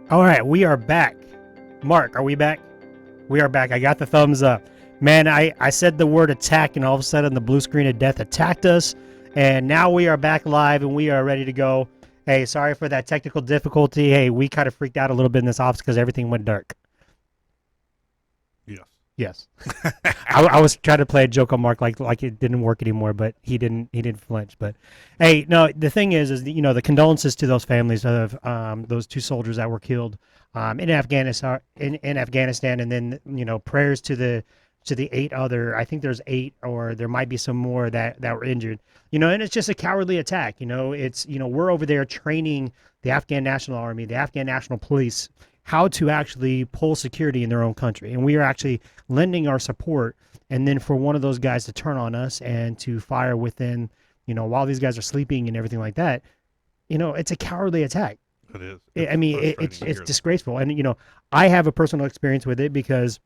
All right, we are back. Mark, are we back? We are back. I got the thumbs up. Man, I said the word attack, and all of a sudden the blue screen of death attacked us. And now we are back live, and we are ready to go. Hey, sorry for that technical difficulty. Hey, we kind of freaked out a little bit in this office because everything went dark. Yes. Yes. I was trying to play a joke on Mark like it didn't work anymore, but he didn't flinch. But hey, no, the thing is the condolences to those families of those two soldiers that were killed in Afghanistan in Afghanistan, and then prayers to the eight other. I think there's eight, or there might be some more that were injured. And it's just a cowardly attack. It's we're over there training the Afghan National Army, the Afghan National Police, how to actually pull security in their own country. And we are actually lending our support. And then for one of those guys to turn on us and to fire within, while these guys are sleeping and everything like that, it's a cowardly attack. It is. It's disgraceful. And, I have a personal experience with it because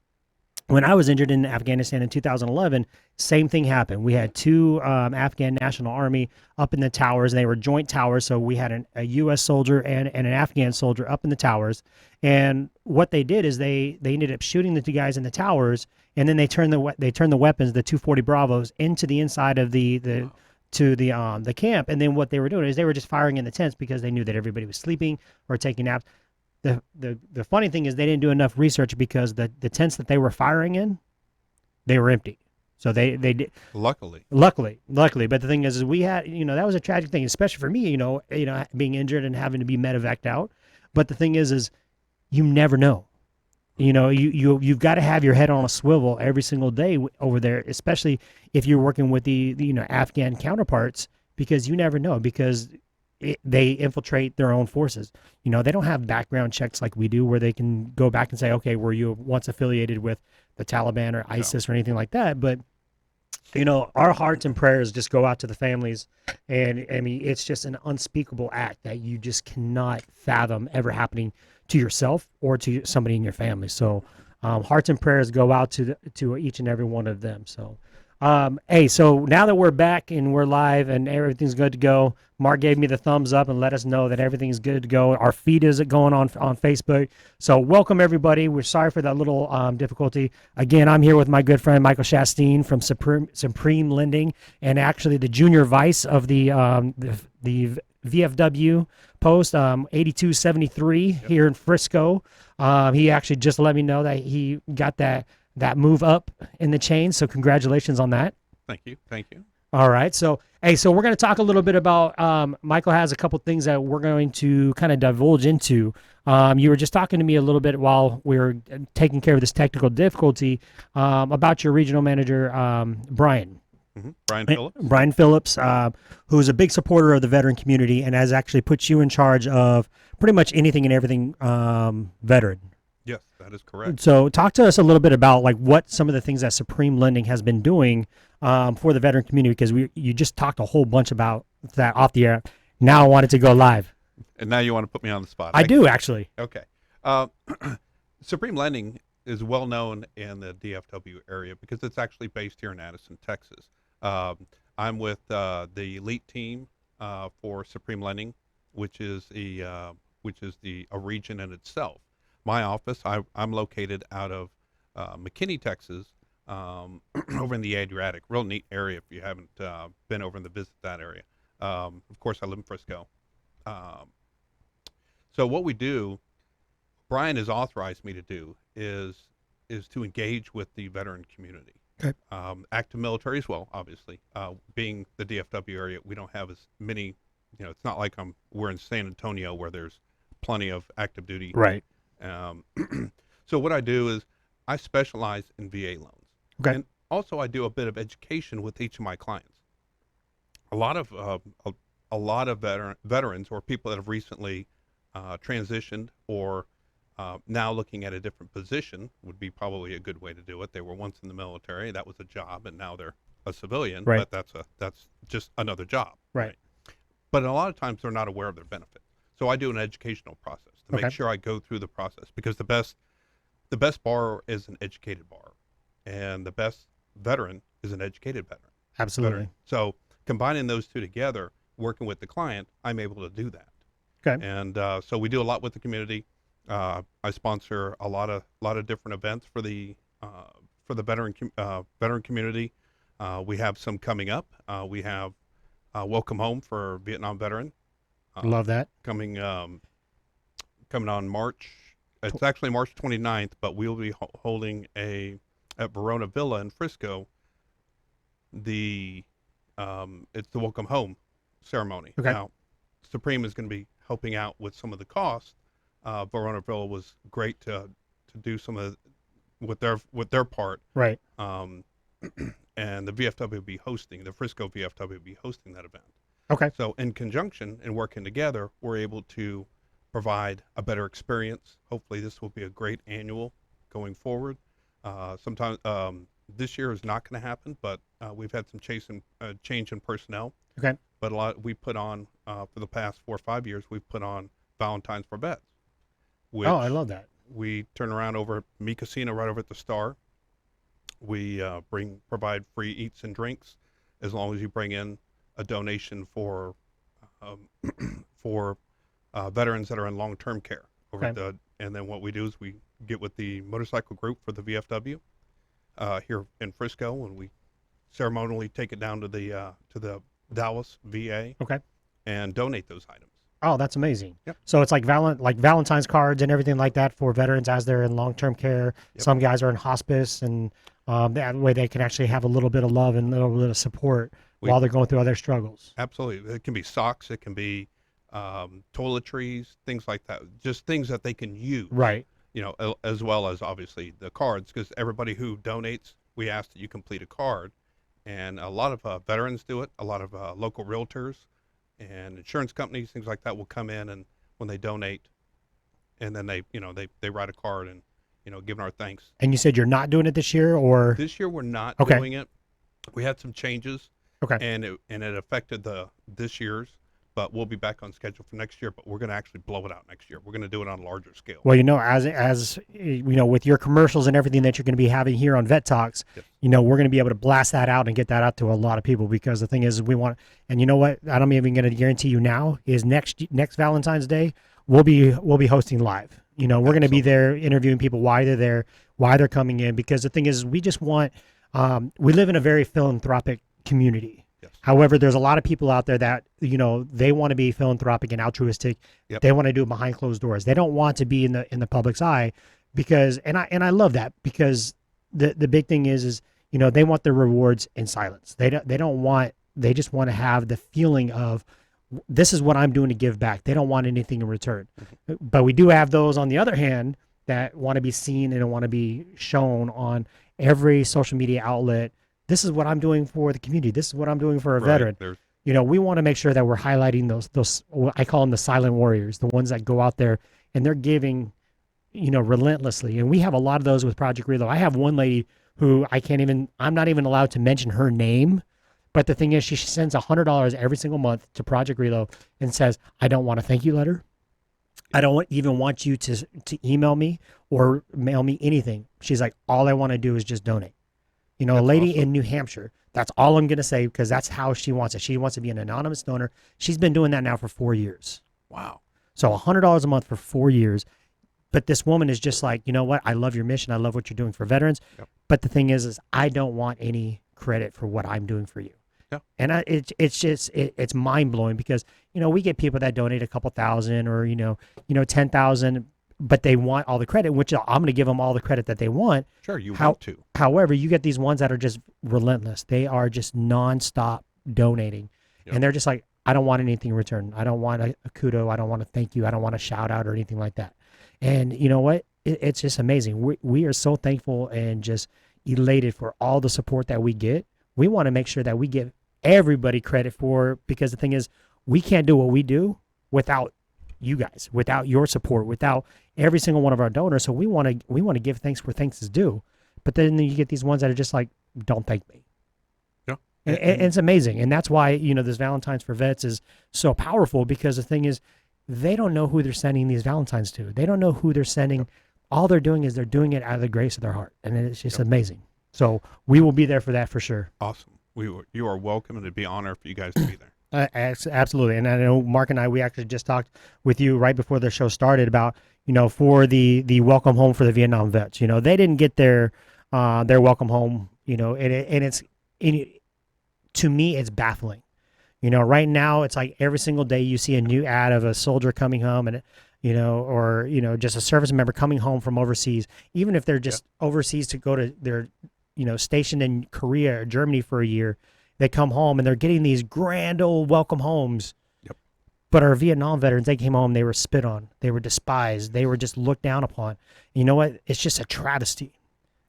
when I was injured in Afghanistan in 2011, same thing happened. We had two Afghan National Army up in the towers, and they were joint towers. So we had a U.S. soldier and an Afghan soldier up in the towers. And what they did is they ended up shooting the two guys in the towers, and then they turned the weapons, the 240 Bravos, into the inside of the camp. And then what they were doing is they were just firing in the tents because they knew that everybody was sleeping or taking naps. The funny thing is they didn't do enough research because the tents that they were firing in, they were empty. So they did. Luckily. But the thing is we had, that was a tragic thing, especially for me, being injured and having to be medevaced out. But the thing is you never know. You've got to have your head on a swivel every single day over there, especially if you're working with the Afghan counterparts, because you never know, because they infiltrate their own forces. They don't have background checks like we do where they can go back and say, okay, were you once affiliated with the Taliban or ISIS or anything like that? But, our hearts and prayers just go out to the families. And I mean, it's just an unspeakable act that you just cannot fathom ever happening to yourself or to somebody in your family. So hearts and prayers go out to each and every one of them. So hey, so now that we're back and we're live and everything's good to go, Mark gave me the thumbs up and let us know that everything's good to go. Our feed is going on Facebook. So welcome, everybody. We're sorry for that little difficulty. Again, I'm here with my good friend, Michael Shasteen from Supreme Lending, and actually the junior vice of the VFW post, 8273 here in Frisco. He actually just let me know that he got that move up in the chain. So congratulations on that. Thank you. All right. So, hey, we're going to talk a little bit about, Michael has a couple things that we're going to kind of divulge into. You were just talking to me a little bit while we were taking care of this technical difficulty about your regional manager, Brian. Mm-hmm. Brian Phillips, who's a big supporter of the veteran community and has actually put you in charge of pretty much anything and everything veteran. Yes, that is correct. So talk to us a little bit about like what some of the things that Supreme Lending has been doing for the veteran community, because you just talked a whole bunch about that off the air. Now I want it to go live. And now you want to put me on the spot. I do, actually. Okay. Supreme Lending is well known in the DFW area because it's actually based here in Addison, Texas. I'm with the elite team for Supreme Lending, which is a region in itself. My office, I'm located out of McKinney, Texas, over in the Adriatic. Real neat area if you haven't been over to visit that area. Of course, I live in Frisco. So what we do, Brian has authorized me to do, is to engage with the veteran community. Okay. Active military as well, obviously. Being the DFW area, we don't have as many, it's not like we're in San Antonio where there's plenty of active duty. Right. So what I do is I specialize in VA loans. Okay. And also I do a bit of education with each of my clients. A lot of veterans or people that have recently transitioned or now looking at a different position would be probably a good way to do it. They were once in the military, that was a job, and now they're a civilian, right. But that's just another job. Right. But a lot of times they're not aware of their benefits. So I do an educational process to make sure I go through the process, because the best borrower is an educated borrower, and the best veteran is an educated veteran. Absolutely. Veteran. So combining those two together, working with the client, I'm able to do that. Okay. And so we do a lot with the community. I sponsor a lot of different events for the veteran community. We have some coming up. We have Welcome Home for Vietnam veteran Love that. coming coming on March. It's actually March 29th, but we'll be holding at Verona Villa in Frisco. It's the Welcome Home ceremony. Okay. Now, Supreme is going to be helping out with some of the costs. Verona Villa was great to do some of with their part. Right. And the VFW will be hosting, the Frisco VFW will be hosting that event. Okay. So in conjunction and working together, we're able to provide a better experience. Hopefully this will be a great annual going forward. Sometimes this year is not going to happen, but we've had some change in personnel. Okay. But we put on, for the past 4 or 5 years, we've put on Valentine's for Vets. Which Oh, I love that. we turn around over at Mi Casino right over at the Star. We provide free eats and drinks as long as you bring in a donation for for veterans that are in long-term care. Okay. And then what we do is we get with the motorcycle group for the VFW here in Frisco, and we ceremonially take it down to the Dallas VA Okay. and donate those items. Oh, that's amazing. Yep. So it's like Valentine's cards and everything like that for veterans as they're in long-term care. Yep. Some guys are in hospice, and that way they can actually have a little bit of love and a little bit of support while they're going through other struggles. Absolutely. It can be socks. It can be toiletries, things like that. Just things that they can use. Right. As well as obviously the cards, because everybody who donates, we ask that you complete a card. And a lot of veterans do it. A lot of local realtors and insurance companies, things like that, will come in and when they donate, and then they write a card and giving our thanks. And you said you're not doing it this year, or This year we're not Okay. doing it. We had some changes. Okay. And it affected this year's, but we'll be back on schedule for next year. But we're going to actually blow it out next year. We're going to do it on a larger scale. Well, as with your commercials and everything that you're going to be having here on Vet Talks, Yes. we're going to be able to blast that out and get that out to a lot of people, because the thing is, we want, and you know what, I'm even going to guarantee you now is next Valentine's Day, we'll be hosting live. We're going to be there interviewing people, why they're there, why they're coming in, because the thing is, we just want, we live in a very philanthropic community. Yes. However, there's a lot of people out there that, they want to be philanthropic and altruistic. Yep. They want to do it behind closed doors. They don't want to be in the public's eye, because, and I love that, because the big thing is, they want their rewards in silence. They just want to have the feeling of, this is what I'm doing to give back. They don't want anything in return. Mm-hmm. But we do have those, on the other hand, that want to be seen and want to be shown on every social media outlet. This is what I'm doing for the community. This is what I'm doing for a veteran. We want to make sure that we're highlighting those, I call them the silent warriors, the ones that go out there and they're giving, relentlessly. And we have a lot of those with Project Reload. I have one lady who I'm not even allowed to mention her name. But the thing is, she sends $100 every single month to Project Reload and says, I don't want a thank you letter. I don't even want you to email me or mail me anything. She's like, all I want to do is just donate. A lady awesome. in New Hampshire, that's all I'm going to say, because that's how she wants it. She wants to be an anonymous donor. She's been doing that now for 4 years. Wow. So $100 a month for 4 years. But this woman is just like, you know what? I love your mission. I love what you're doing for veterans. Yep. But the thing is I don't want any credit for what I'm doing for you. Yeah. And it's mind blowing, because, we get people that donate a couple thousand or, 10,000, but they want all the credit, which I'm going to give them all the credit that they want. Sure, you want to. However, you get these ones that are just relentless. They are just nonstop donating. Yep. And they're just like, I don't want anything in return. I don't want a kudo. I don't want a thank you. I don't want a shout out or anything like that. And you know what? It's just amazing. We are so thankful and just elated for all the support that we get. We want to make sure that we give everybody credit for, because the thing is, we can't do what we do without you guys, without your support, without every single one of our donors. So we want to give thanks where thanks is due. But then you get these ones that are just like, don't thank me. Yeah. And it's amazing. And that's why, this Valentine's for Vets is so powerful, because the thing is, they don't know who they're sending these Valentines to. They don't know who they're sending. Yep. All they're doing is they're doing it out of the grace of their heart. And it's just amazing. So we will be there for that for sure. Awesome. You are welcome, and it'd be an honor for you guys to be there. Absolutely. And I know Mark and I, we actually just talked with you right before the show started about, for the welcome home for the Vietnam vets. They didn't get their welcome home. To me, it's baffling. Right now it's like every single day you see a new ad of a soldier coming home and or just a service member coming home from overseas, even if they're just overseas to go to their stationed in Korea or Germany for a year. They come home and they're getting these grand old welcome homes. Yep. But our Vietnam veterans, they came home, they were spit on, they were despised, they were just looked down upon. You know what? It's just a travesty.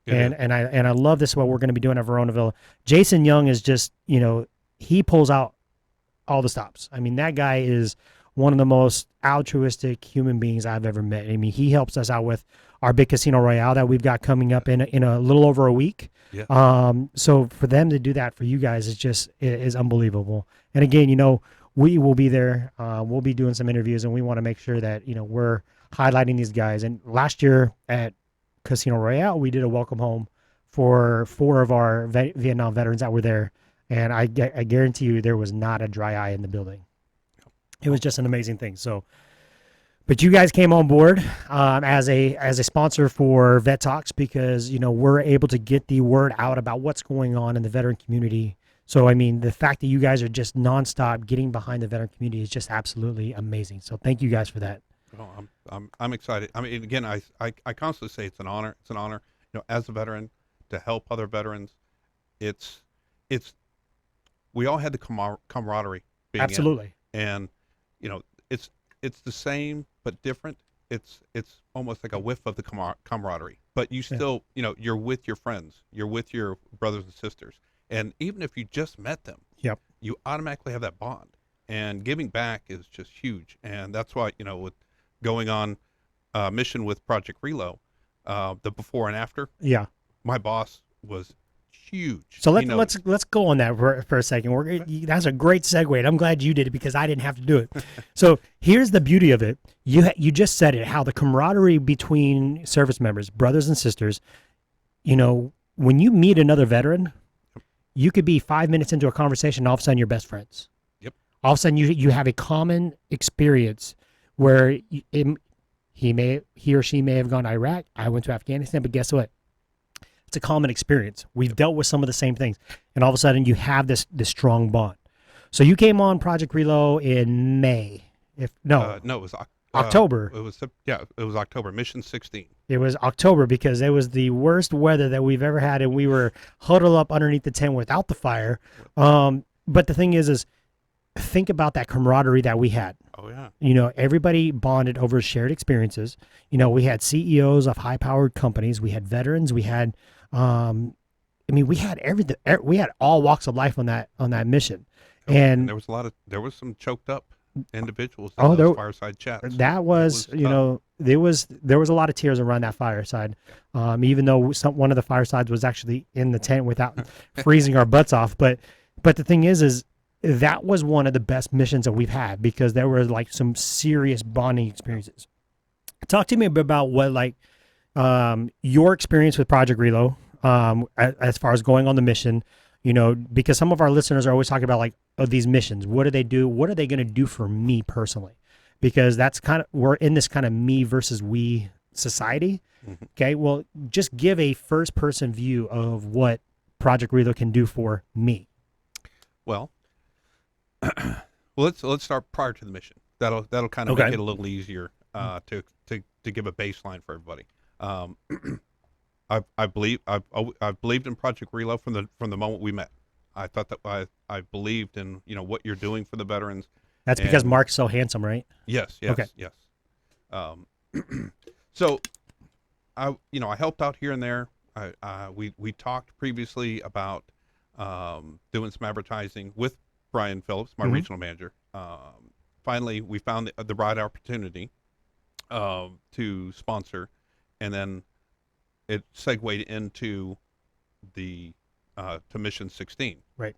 And I love this, what we're going to be doing at Veronaville. Jason Young is just, he pulls out all the stops. I mean, that guy is one of the most altruistic human beings I've ever met. I mean, he helps us out with our big Casino Royale that we've got coming up in a little over a week. Yeah. So for them to do that for you guys is unbelievable. And again, we will be there. We'll be doing some interviews, and we want to make sure that we're highlighting these guys. And last year at Casino Royale, we did a welcome home for 4 of our Vietnam veterans that were there, and I guarantee you there was not a dry eye in the building. It was just an amazing thing. So, but you guys came on board as a sponsor for Vet Talks because we're able to get the word out about what's going on in the veteran community. So I mean, the fact that you guys are just nonstop getting behind the veteran community is just absolutely amazing. So thank you guys for that. Oh, I'm excited. I mean, again, I constantly say it's an honor. It's an honor, as a veteran, to help other veterans. It's we all had the camaraderie being Absolutely. in, and it's the same but different. It's almost like a whiff of the camaraderie, but you still you're with your friends, you're with your brothers and sisters, and even if you just met them, Yep. you automatically have that bond. And giving back is just huge, and that's why with going on mission with Project Reload, the before and after. Yeah. My boss was huge. So let's go on that for a second. That's a great segue, and I'm glad you did it because I didn't have to do it. So here's the beauty of it. You just said it, how the camaraderie between service members, brothers and sisters, when you meet another veteran, you could be 5 minutes into a conversation, and all of a sudden you're best friends. Yep. All of a sudden you have a common experience where he or she may have gone to Iraq. I went to Afghanistan, but guess what? It's a common experience. We've dealt with some of the same things, and all of a sudden you have this strong bond. So you came on Project Reload in May. No, it was October. It was October. Mission 16. It was October because it was the worst weather that we've ever had, and we were huddled up underneath the tent without the fire. But the thing is think about that camaraderie that we had. Oh yeah. Everybody bonded over shared experiences. We had CEOs of high-powered companies. We had veterans. We had, we had everything. We had all walks of life on that mission. And there was some choked up individuals in those fireside chats. That was, there was a lot of tears around that fireside. Even though one of the firesides was actually in the tent without freezing our butts off. But the thing is that was one of the best missions that we've had because there were like some serious bonding experiences. Talk to me a bit about what your experience with Project Reload, as far as going on the mission, because some of our listeners are always talking about these missions. What do they do? What are they going to do for me personally? Because we're in this kind of me versus we society. Mm-hmm. Okay. Well, just give a first person view of what Project Reload can do for me. Well, let's start prior to the mission. That'll kind of make it a little easier to give a baseline for everybody. I've believed in Project Reload from the moment we met. I thought that I believed in what you're doing for the veterans. That's because Mark's so handsome, right? Yes. Okay. Yes. So I helped out here and there. We talked previously about doing some advertising with Brian Phillips, my regional manager. Finally, we found the right opportunity to sponsor, and then it segued into the to Mission 16. Right.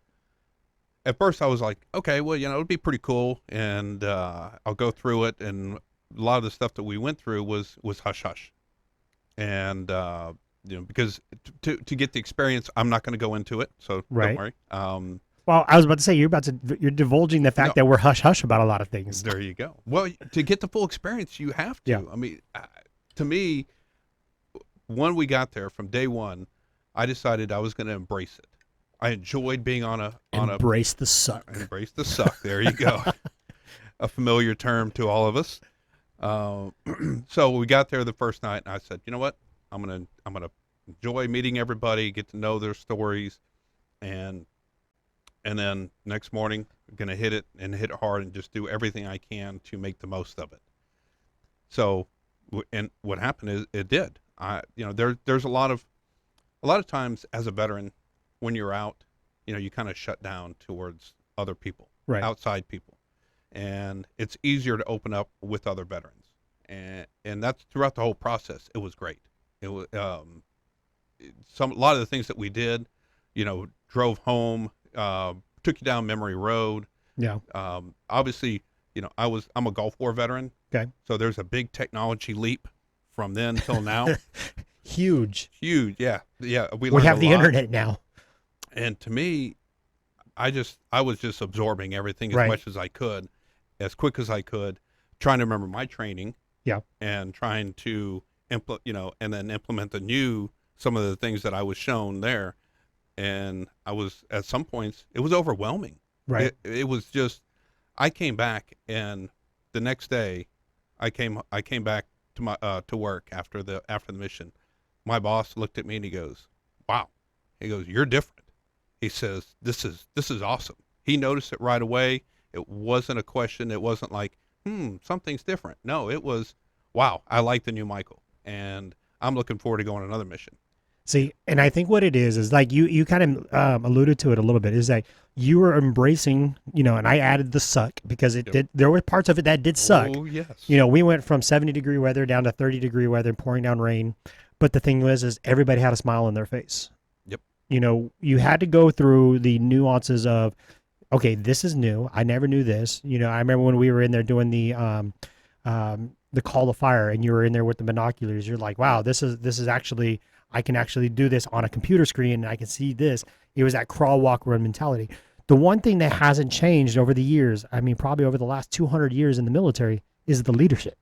At first, I was like, okay, well, it'd be pretty cool, and I'll go through it. And a lot of the stuff that we went through was hush hush, and because to get the experience, I'm not going to go into it, so right. Don't worry. Well, I was about to say you're divulging the fact No. that we're hush hush about a lot of things. There you go. Well, to get the full experience, you have to. Yeah. I mean, to me, when we got there from day one, I decided I was going to embrace it. I enjoyed being on a Embrace the suck. embrace the suck. There you go. A familiar term to all of us. So we got there the first night, and I said, you know what? I'm gonna enjoy meeting everybody, get to know their stories, and then next morning, I'm gonna hit it hard and just do everything I can to make the most of it. So, and what happened is it did. There's a lot of times as a veteran, when you're out, you kind of shut down towards other people, Right. outside people, and it's easier to open up with other veterans, and that's throughout the whole process. It was great. It was a lot of the things that we did, drove home, took you down memory road. Yeah. Obviously, I'm a Gulf War veteran. Okay. So there's a big technology leap from then till now. Huge. Huge. Yeah. Yeah. We learned have a the lot. internet now. And to me, I was just absorbing everything as Right. much as I could, as quick as I could, trying to remember my training. Yeah. And trying to and then implement some of the things that I was shown there. And at some points, it was overwhelming. Right. It was just, I came back, and the next day, I came back to my to work after the mission. My boss looked at me and he goes, "Wow," he goes, "You're different." He says, "This is awesome." He noticed it right away. It wasn't a question. It wasn't like, something's different. No, it was, wow, I like the new Michael, and I'm looking forward to going on another mission. See, and I think what it is like you kind of alluded to it a little bit, is that you were embracing, and I added the suck because it did. There were parts of it that did suck. Oh yes. We went from 70-degree weather down to 30-degree weather, pouring down rain. But the thing is everybody had a smile on their face. Yep. You had to go through the nuances of, okay, this is new. I never knew this. I remember when we were in there doing the call to fire, and you were in there with the binoculars. You're like, wow, this is actually, I can actually do this on a computer screen, and I can see this. It was that crawl, walk, run mentality. The one thing that hasn't changed over the years, I mean, probably over the last 200 years in the military, is the leadership.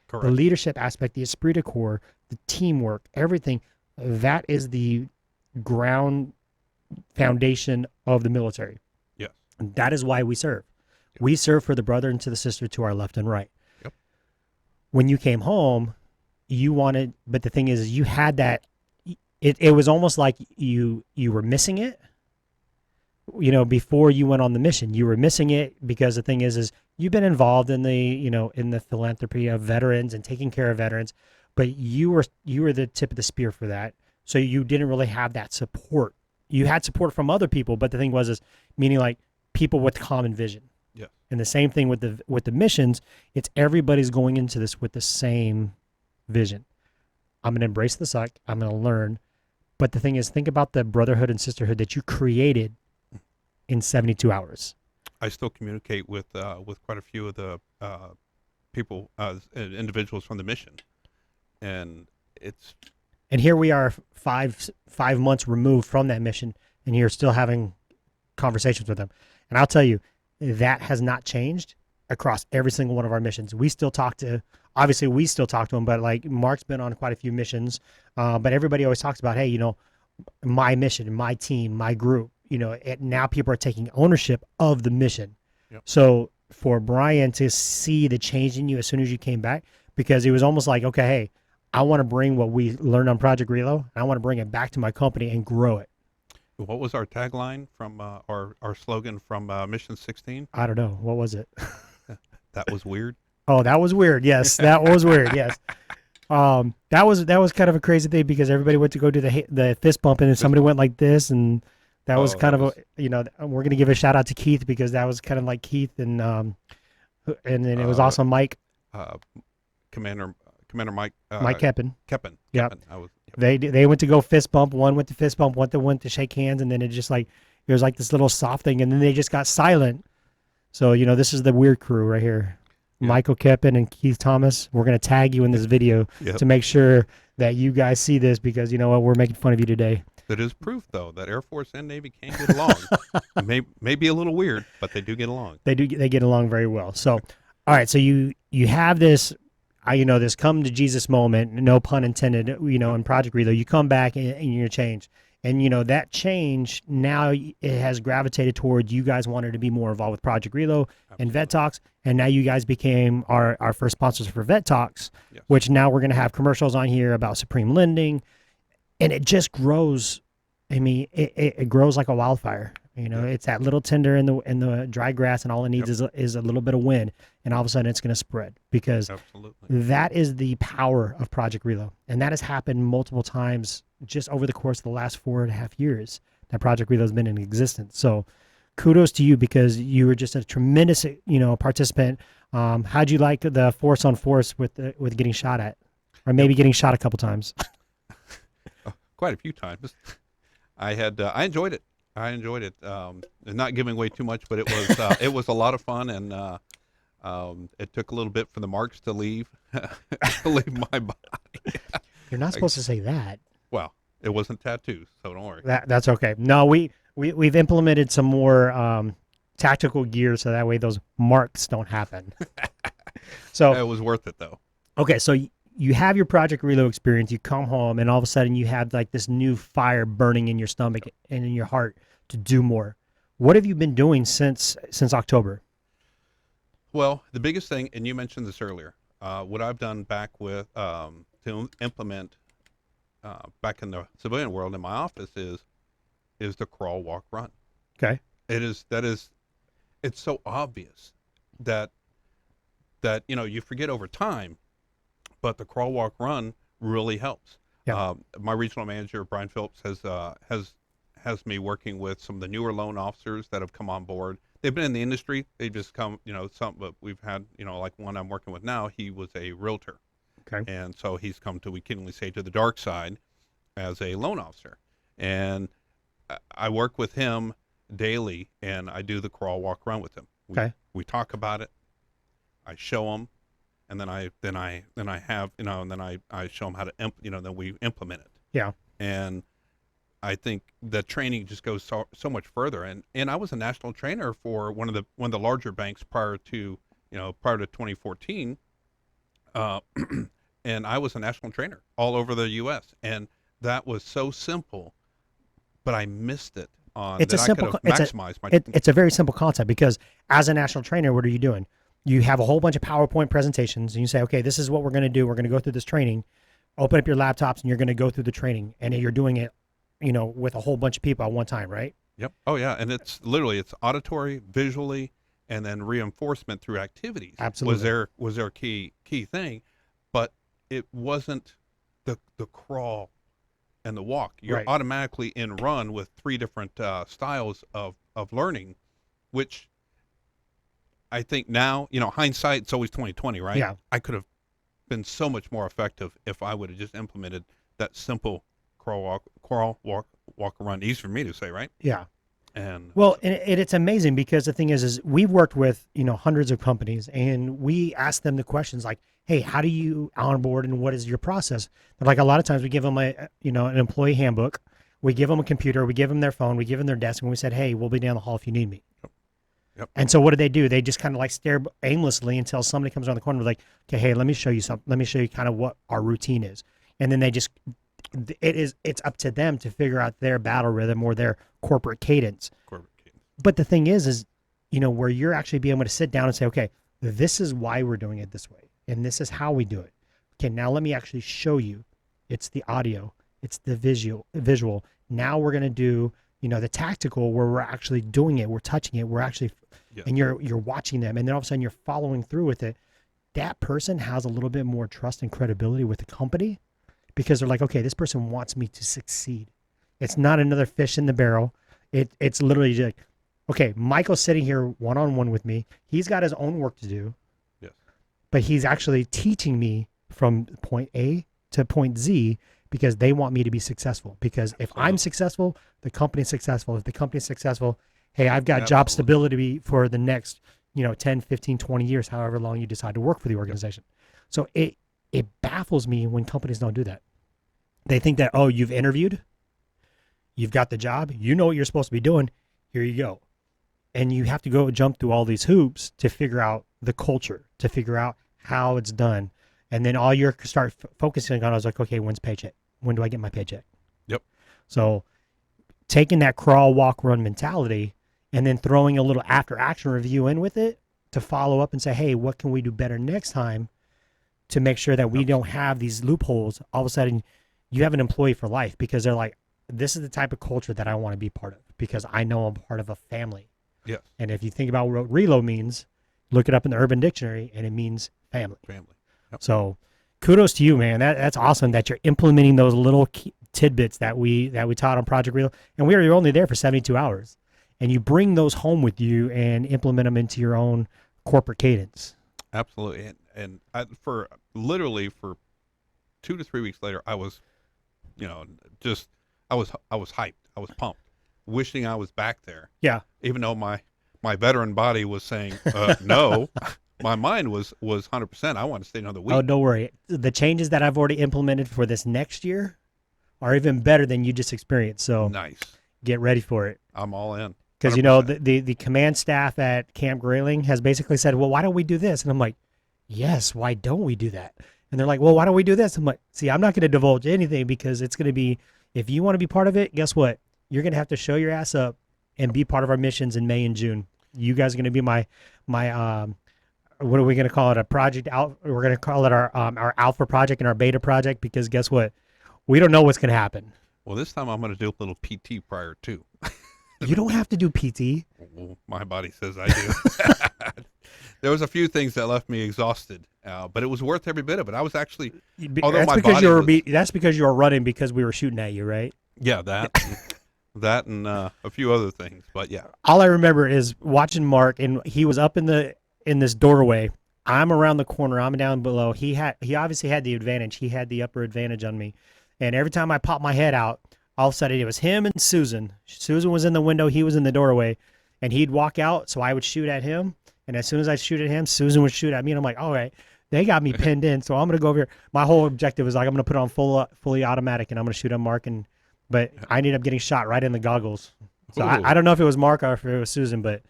Correct. The leadership aspect, the esprit de corps, the teamwork, everything. That is the ground foundation of the military. Yes. And that is why we serve. Yep. We serve for the brother and to the sister to our left and right. Yep. When you came home, but the thing is you had that, it was almost like you were missing it. Before you went on the mission, you were missing it because the thing is you've been involved in the, in the philanthropy of veterans and taking care of veterans, but you were the tip of the spear for that. So you didn't really have that support. You had support from other people, but the thing was meaning like people with common vision. Yeah. And the same thing with the missions, it's everybody's going into this with the same vision. I'm going to embrace the suck. I'm going to learn. But the thing is, think about the brotherhood and sisterhood that you created in 72 hours. I still communicate with quite a few of the people, individuals from the mission, and it's. And here we are, 5 months removed from that mission, and you're still having conversations with them. And I'll tell you, that has not changed across every single one of our missions. We still talk to them, but like Mark's been on quite a few missions, but everybody always talks about, hey, my mission, my team, my group. Now people are taking ownership of the mission. Yep. So for Brian to see the change in you as soon as you came back, because it was almost like, okay, hey, I want to bring what we learned on Project Reload, and I want to bring it back to my company and grow it. What was our tagline from our slogan from Mission 16? I don't know. What was it? That was weird. Oh, that was weird. Yes, that was weird. Yes. That was kind of a crazy thing because everybody went to go do the fist bump, and then somebody went like this, and that was kind of we're gonna give a shout out to Keith because that was kind of like Keith, and then it was also Mike, Commander Mike Mike Keppen. Yeah. They went to go fist bump. One went to fist bump. One went to shake hands, and then it was like this little soft thing, and then they just got silent. So this is the weird crew right here. Yeah. Michael Keppen and Keith Thomas. We're gonna tag you in this video to make sure that you guys see this because you know what, we're making fun of you today. that is proof, though, that Air Force and Navy can get along. may be a little weird, but they do get along. They get along very well. So, all right. So you have this, this come to Jesus moment, no pun intended, in Project Reload. You come back and you're changed. And, that change now it has gravitated towards you guys wanted to be more involved with Project Reload and Vet Talks. And now you guys became our first sponsors for Vet Talks, Yes. which now we're going to have commercials on here about Supreme Lending. And it just grows. I mean, it grows like a wildfire. It's that little tinder in the dry grass, and all it needs is a little bit of wind, and all of a sudden it's going to spread, because that is the power of Project Reload. And that has happened multiple times just over the course of the last 4.5 years that Project Reload has been in existence. So kudos to you, because you were just a tremendous, participant. How'd you like the force on force with getting shot at, or maybe getting shot a couple times? Quite a few times. I enjoyed it. Not giving away too much, but it was a lot of fun, and it took a little bit for the marks to leave my body. You're not supposed to say that. Well, it wasn't tattoos, so don't worry. That's okay. No, we've implemented some more tactical gear, so that way those marks don't happen. So it was worth it, though. Okay, so you have your Project Reload experience, you come home, and all of a sudden you have like this new fire burning in your stomach and in your heart to do more. What have you been doing since October? Well, the biggest thing, and you mentioned this earlier, what I've done back with to implement back in the civilian world in my office is the crawl, walk, run. Okay. It's so obvious that you forget over time, but the crawl, walk, run really helps. Yeah. My regional manager, Brian Phillips, has me working with some of the newer loan officers that have come on board. They've been in the industry. They've just come, but we've had, like one I'm working with now, he was a realtor. Okay. And so he's come to, we can say, to the dark side as a loan officer. And I work with him daily, and I do the crawl, walk, run with him. We talk about it. I show him. And then I have, and then I show them how to, then we implement it. Yeah. And I think the training just goes so much further. And I was a national trainer for one of the larger banks prior to 2014. And I was a national trainer all over the U.S. And that was so simple, but I missed it on it's that a simple, I could have maximized my. It's a very simple concept, because as a national trainer, what are you doing? You have a whole bunch of PowerPoint presentations, and you say, okay, this is what we're going to do. We're going to go through this training. Open up your laptops, and you're going to go through the training, and you're doing it, with a whole bunch of people at one time, right? Yep. Oh yeah, and it's auditory, visually, and then reinforcement through activities. Absolutely. Was their key thing, but it wasn't the crawl and the walk. You're Right. automatically in run with 3 different styles of learning, which I think now, hindsight, it's always 20/20, right? Yeah. I could have been so much more effective if I would have just implemented that simple crawl, walk, run. Easy for me to say, right? Yeah. And well, and it's amazing, because the thing is we've worked with, hundreds of companies, and we ask them the questions like, hey, how do you onboard, and what is your process? But like a lot of times we give them an employee handbook, we give them a computer, we give them their phone, we give them their desk, and we said, hey, we'll be down the hall if you need me. Yep. And so what do? They just kind of like stare aimlessly until somebody comes around the corner and like, okay, hey, let me show you something. Let me show you kind of what our routine is. And then it's up to them to figure out their battle rhythm or their corporate cadence. But the thing is, where you're actually being able to sit down and say, okay, this is why we're doing it this way, and this is how we do it. Okay, now let me actually show you. It's the audio, it's the visual. Now we're going to do, the tactical, where we're actually doing it, we're touching it, we're actually, and you're watching them, and then all of a sudden you're following through with it. That person has a little bit more trust and credibility with the company, because they're like, okay, this person wants me to succeed. It's not another fish in the barrel. It's literally like, okay, Michael's sitting here one-on-one with me. He's got his own work to do. Yes. But he's actually teaching me from point A to point Z, because they want me to be successful. Because if I'm successful, the company's successful. If the company's successful, hey, I've got job stability for the next, 10, 15, 20 years, however long you decide to work for the organization. So it baffles me when companies don't do that. They think that, oh, you've interviewed, You've got the job. You know what you're supposed to be doing. Here you go. And you have to go jump through all these hoops to figure out the culture, to figure out how it's done. And then all you're start focusing on is like, okay, when's paycheck? When do I get my paycheck? Yep. So taking that crawl, walk, run mentality and then throwing a little after action review in with it to follow up and say, hey, what can we do better next time to make sure that we don't have these loopholes? All of a sudden you have an employee for life because they're like, this is the type of culture that I want to be part of because I know I'm part of a family. Yes. And if you think about what reload means, look it up in the Urban Dictionary and it means family. Family. Yep. So kudos to you, man. That's awesome that you're implementing those little tidbits that we taught on Project Reload. And we were only there for 72 hours. And you bring those home with you and implement them into your own corporate cadence. Absolutely. And for 2 to 3 weeks later, I was, I was hyped. I was pumped, wishing I was back there. Yeah. Even though my veteran body was saying no, my mind was 100%. I want to stay another week. Oh, don't worry. The changes that I've already implemented for this next year are even better than you just experienced. So nice. Get ready for it. I'm all in. Because, the command staff at Camp Grayling has basically said, well, why don't we do this? And I'm like, yes, why don't we do that? And they're like, well, why don't we do this? I'm like, see, I'm not going to divulge anything because it's going to be, if you want to be part of it, guess what? You're going to have to show your ass up and be part of our missions in May and June. You guys are going to be my what are we going to call it? A project out. We're going to call it our alpha project and our beta project because guess what? We don't know what's going to happen. Well, this time I'm going to do a little PT prior too. You don't have to do PT. Well, my body says I do. There was a few things that left me exhausted, but it was worth every bit of it. I was actually, although that's because you were running because we were shooting at you, right? Yeah, that and a few other things, but yeah. All I remember is watching Mark, and he was up in this doorway. I'm around the corner. I'm down below. He obviously had the advantage. He had the upper advantage on me, and every time I popped my head out, all of a sudden it was him and Susan. Susan was in the window. He was in the doorway, and he'd walk out, so I would shoot at him. And as soon as I shoot at him, Susan would shoot at me. And I'm like, all right, they got me pinned in. So I'm going to go over here. My whole objective was like, I'm going to put on fully automatic and I'm going to shoot at Mark. But I ended up getting shot right in the goggles. So I don't know if it was Mark or if it was Susan, but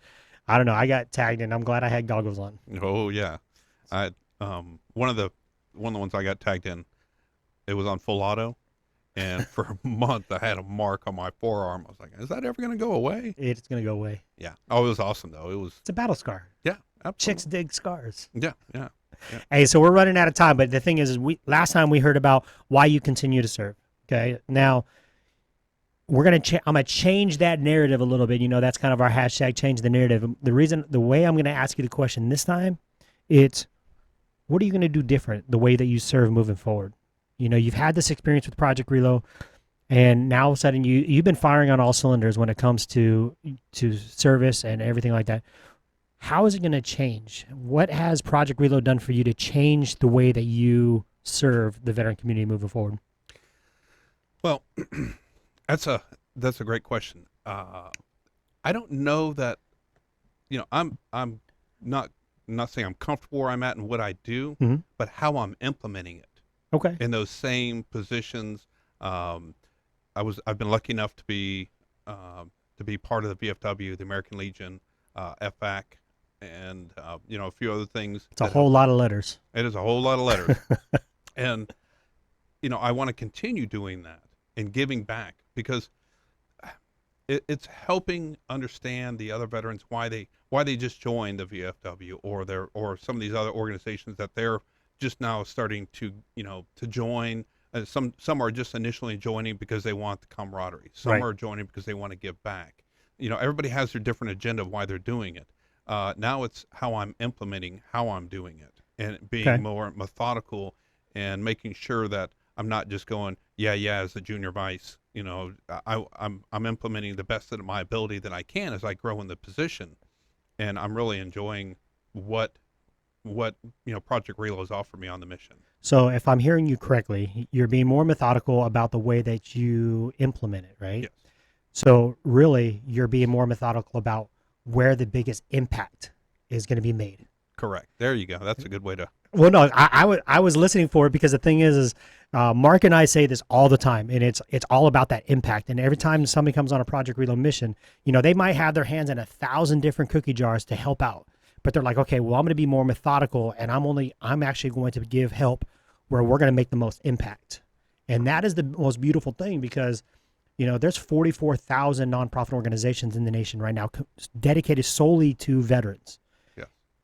I don't know. I got tagged and I'm glad I had goggles on. Oh yeah. One of the ones I got tagged in, it was on full auto. And for a month, I had a mark on my forearm. I was like, is that ever going to go away? It's going to go away. Yeah. Oh, it was awesome, though. It's a battle scar. Yeah, absolutely. Chicks dig scars. Yeah. Hey, so we're running out of time. But the thing is last time we heard about why you continue to serve. Okay. Now, I'm going to change that narrative a little bit. That's kind of our hashtag, change the narrative. The way I'm going to ask you the question this time, it's what are you going to do different the way that you serve moving forward? You've had this experience with Project Reload, and now all of a sudden you've been firing on all cylinders when it comes to service and everything like that. How is it going to change? What has Project Reload done for you to change the way that you serve the veteran community moving forward? Well, that's a great question. I don't know that, I'm not saying I'm comfortable where I'm at and what I do, mm-hmm. but how I'm implementing it. Okay. In those same positions, I've been lucky enough to be part of the VFW, the American Legion, FAC, and a few other things. It's a whole lot of letters. It is a whole lot of letters, and I want to continue doing that and giving back because it's helping understand the other veterans why they just joined the VFW or some of these other organizations that they're just now starting to join. Some are just initially joining because they want the camaraderie. Some right. are joining because they want to give back. Everybody has their different agenda of why they're doing it. Now it's how I'm implementing how I'm doing it and being more methodical and making sure that I'm not just going as the junior vice. I'm implementing the best of my ability that I can as I grow in the position, and I'm really enjoying what Project Reload has offered me on the mission. So if I'm hearing you correctly, you're being more methodical about the way that you implement it, right? Yes. So really, you're being more methodical about where the biggest impact is going to be made. Correct. There you go. That's a good way to. Well, no, I was listening for it because the thing is Mark and I say this all the time, and it's all about that impact. And every time somebody comes on a Project Reload mission, they might have their hands in 1,000 different cookie jars to help out, but they're like, okay, well, I'm going to be more methodical, and I'm actually going to give help where we're going to make the most impact. And that is the most beautiful thing because, there's 44,000 nonprofit organizations in the nation right now dedicated solely to veterans.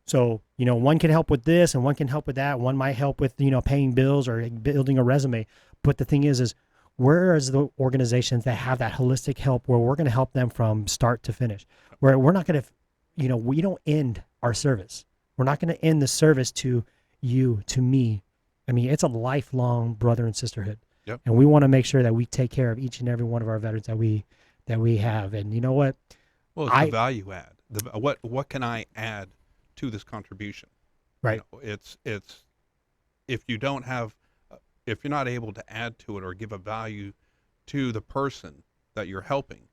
So, one can help with this and one can help with that. One might help with, paying bills or building a resume. But the thing is where is the organizations that have that holistic help where we're going to help them from start to finish? Where we're not going to, we don't end our service. We're not going to end the service to you, to me. I mean, it's a lifelong brother and sisterhood. Yep. And we want to make sure that we take care of each and every one of our veterans that we have. And you know what? Well, it's the value add. What can I add to this contribution? Right. It's if you don't have, if you're not able to add to it or give a value to the person that you're helping,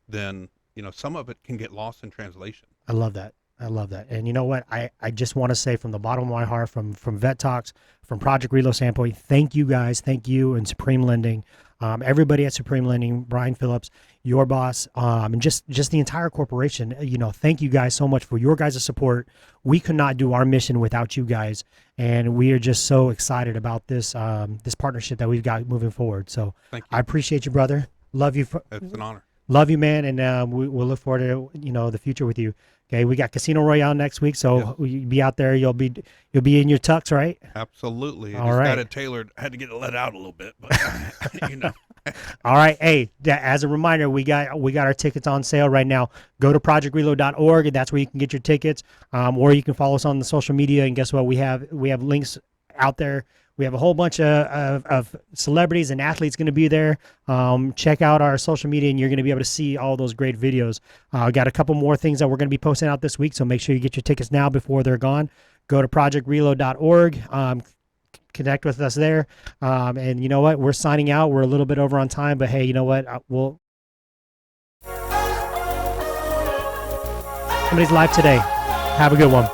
then some of it can get lost in translation. I love that. And you know what? I just want to say from the bottom of my heart, from Vet Talks, from Project Reload standpoint, thank you guys. Thank you and Supreme Lending. Everybody at Supreme Lending, Brian Phillips, your boss, and just the entire corporation. Thank you guys so much for your guys' support. We could not do our mission without you guys, and we are just so excited about this this partnership that we've got moving forward. So thank you. I appreciate you, brother. Love you. It's an honor. Love you, man, and we'll look forward to the future with you. Okay, we got Casino Royale next week, so you'll be out there. You'll be in your tux, right? Absolutely. All right. Got it tailored. I had to get it let out a little bit, but All right. Hey, as a reminder, we got our tickets on sale right now. Go to projectreload.org, and that's where you can get your tickets. Or you can follow us on the social media. And guess what? We have links out there. We have a whole bunch of celebrities and athletes going to be there. Check out our social media, and you're going to be able to see all those great videos. Got a couple more things that we're going to be posting out this week, so make sure you get your tickets now before they're gone. Go to projectreload.org. Connect with us there. And you know what? We're signing out. We're a little bit over on time, but hey, you know what? Somebody's live today. Have a good one.